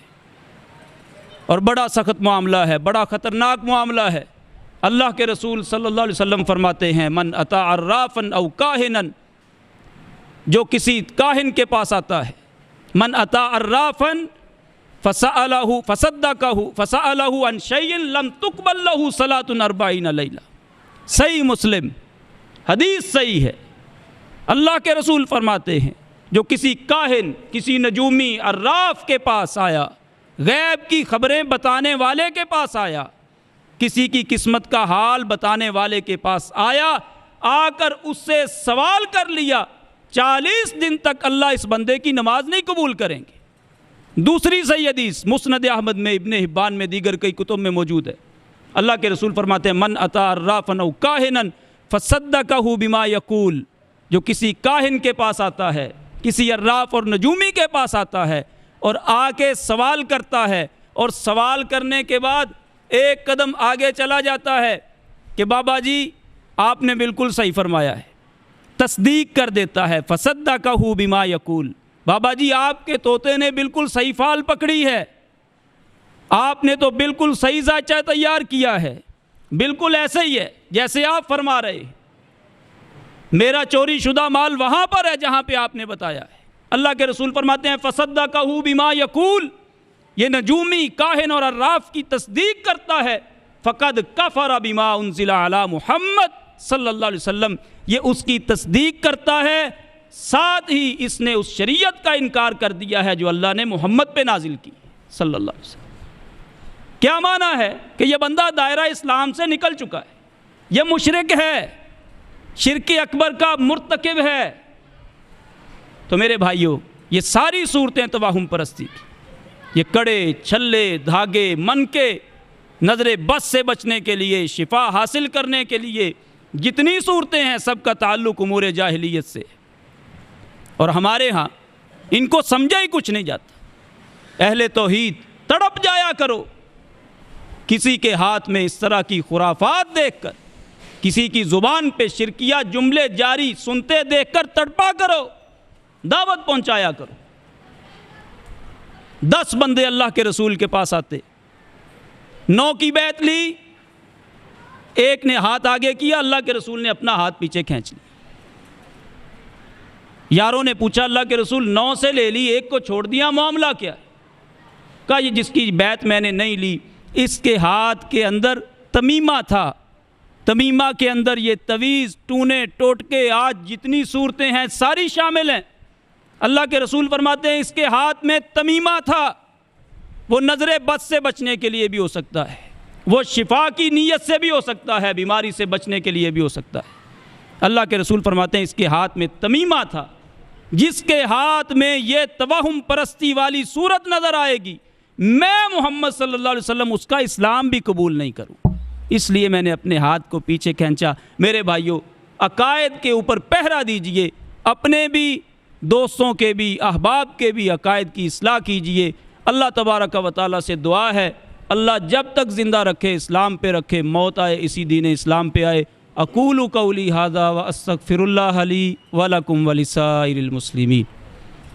اور بڑا سخت معاملہ ہے، بڑا خطرناک معاملہ ہے۔ اللہ کے رسول صلی اللہ علیہ وسلم فرماتے ہیں من اتی عرافا او کاہنا، جو کسی کاہن کے پاس آتا ہے، من اتی عرافا فسألہ فصدقہ فسألہ عن شیء لم تقبل لہ صلاۃ 40 لیلہ، صحیح مسلم، حدیث صحیح ہے۔ اللہ کے رسول فرماتے ہیں جو کسی کاہن، کسی نجومی، عراف کے پاس آیا، غیب کی خبریں بتانے والے کے پاس آیا، کسی کی قسمت کا حال بتانے والے کے پاس آیا، آ کر اس سے سوال کر لیا، 40 دن تک اللہ اس بندے کی نماز نہیں قبول کریں گے۔ دوسری صحیح حدیث مسند احمد میں، ابن حبان میں، دیگر کئی کتب میں موجود ہے۔ اللہ کے رسول فرماتے ہیں من اتی عرافا او کاہنا فصدقہ بما یقول، جو کسی کاہن کے پاس آتا ہے، کسی عراف اور نجومی کے پاس آتا ہے اور آ کے سوال کرتا ہے، اور سوال کرنے کے بعد ایک قدم آگے چلا جاتا ہے کہ بابا جی آپ نے بالکل صحیح فرمایا ہے، تصدیق کر دیتا ہے، فصدقہ بما یقول، بابا جی آپ کے طوطے نے بالکل صحیح فال پکڑی ہے، آپ نے تو بالکل صحیح ذائچہ تیار کیا ہے، بالکل ایسے ہی ہے جیسے آپ فرما رہے ہیں، میرا چوری شدہ مال وہاں پر ہے جہاں پہ آپ نے بتایا ہے۔ اللہ کے رسول فرماتے ہیں فصدقہ بما یقول، یہ نجومی، کاہن اور عراف کی تصدیق کرتا ہے، فقد کفر بما انزل علی محمد صلی اللہ علیہ وسلم، یہ اس کی تصدیق کرتا ہے، ساتھ ہی اس نے اس شریعت کا انکار کر دیا ہے جو اللہ نے محمد پہ نازل کی صلی اللہ علیہ وسلم۔ کیا معنی ہے کہ یہ بندہ دائرہ اسلام سے نکل چکا ہے، یہ مشرک ہے، شرک اکبر کا مرتکب ہے۔ تو میرے بھائیوں، یہ ساری صورتیں توہم پرستی کی، یہ کڑے، چھلے، دھاگے، منکے، نظر بس سے بچنے کے لیے، شفا حاصل کرنے کے لیے جتنی صورتیں ہیں، سب کا تعلق امور جاہلیت سے، اور ہمارے ہاں ان کو سمجھا ہی کچھ نہیں جاتا۔ اہل توحید تڑپ جایا کرو کسی کے ہاتھ میں اس طرح کی خرافات دیکھ کر، کسی کی زبان پہ شرکیہ جملے جاری سنتے دیکھ کر تڑپا کرو، دعوت پہنچایا کرو۔ 10 بندے اللہ کے رسول کے پاس آتے، 9 کی بیعت لی، ایک نے ہاتھ آگے کیا، اللہ کے رسول نے اپنا ہاتھ پیچھے کھینچ لیا۔ یاروں نے پوچھا اللہ کے رسول 9 سے لے لی، ایک کو چھوڑ دیا، معاملہ کیا ہے؟ کہا یہ جس کی بیعت میں نے نہیں لی، اس کے ہاتھ کے اندر تمیمہ تھا، تمیمہ کے اندر یہ تویز، ٹونے، ٹوٹکے، آج جتنی صورتیں ہیں ساری شامل ہیں۔ اللہ کے رسول فرماتے ہیں اس کے ہاتھ میں تمیمہ تھا، وہ نظر بد سے بچنے کے لیے بھی ہو سکتا ہے، وہ شفا کی نیت سے بھی ہو سکتا ہے، بیماری سے بچنے کے لیے بھی ہو سکتا ہے۔ اللہ کے رسول فرماتے ہیں اس کے ہاتھ میں تمیمہ تھا، جس کے ہاتھ میں یہ توہم پرستی والی صورت نظر آئے گی، میں محمد صلی اللہ علیہ وسلم اس کا اسلام بھی قبول نہیں کروں، اس لیے میں نے اپنے ہاتھ کو پیچھے کھینچا۔ میرے بھائیوں، عقائد کے اوپر پہرا دیجئے، اپنے بھی، دوستوں کے بھی، احباب کے بھی عقائد کی اصلاح کیجئے۔ اللہ تبارک و تعالیٰ سے دعا ہے اللہ جب تک زندہ رکھے اسلام پہ رکھے، موت آئے اسی دین اسلام پہ آئے۔ اقول قولی ھذا واستغفر اللہ لی ولکم ولسائر المسلمین۔